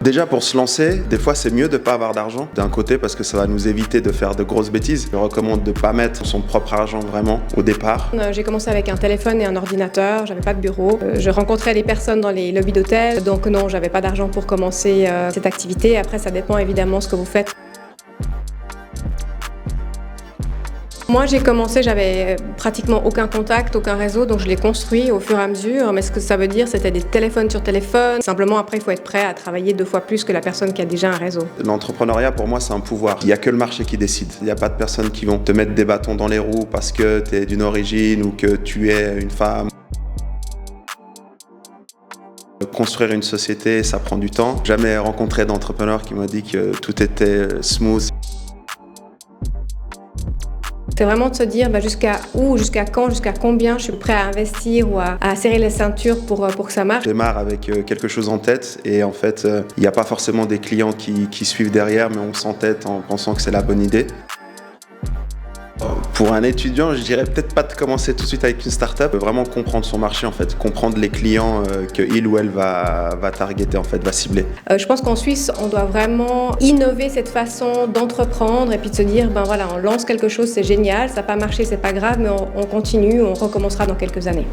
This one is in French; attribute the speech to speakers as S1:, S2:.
S1: Déjà pour se lancer, des fois c'est mieux de ne pas avoir d'argent d'un côté parce que ça va nous éviter de faire de grosses bêtises. Je recommande de ne pas mettre son propre argent vraiment au départ.
S2: J'ai commencé avec un téléphone et un ordinateur, j'avais pas de bureau. Je rencontrais les personnes dans les lobbies d'hôtel, donc non, j'avais pas d'argent pour commencer cette activité. Après, ça dépend évidemment ce que vous faites. Moi, j'ai commencé, j'avais pratiquement aucun contact, aucun réseau, donc je l'ai construit au fur et à mesure. Mais ce que ça veut dire, c'était des téléphones sur téléphone. Simplement, après, il faut être prêt à travailler 2 fois plus que la personne qui a déjà un réseau.
S1: L'entrepreneuriat, pour moi, c'est un pouvoir. Il n'y a que le marché qui décide. Il n'y a pas de personnes qui vont te mettre des bâtons dans les roues parce que tu es d'une origine ou que tu es une femme. Construire une société, ça prend du temps. Jamais rencontré d'entrepreneur qui m'a dit que tout était smooth.
S2: C'est vraiment de se dire jusqu'à où, jusqu'à quand, jusqu'à combien je suis prêt à investir ou à serrer les ceintures pour que ça marche.
S1: Je démarre avec quelque chose en tête et en fait, il n'y a pas forcément des clients qui suivent derrière, mais on s'entête en pensant que c'est la bonne idée. Pour un étudiant, je dirais peut-être pas de commencer tout de suite avec une start-up, vraiment comprendre son marché en fait, comprendre les clients que il ou elle va targeter en fait, va cibler.
S2: Je pense qu'en Suisse, on doit vraiment innover cette façon d'entreprendre et puis de se dire voilà, on lance quelque chose, c'est génial, ça n'a pas marché, c'est pas grave, mais on continue, on recommencera dans quelques années.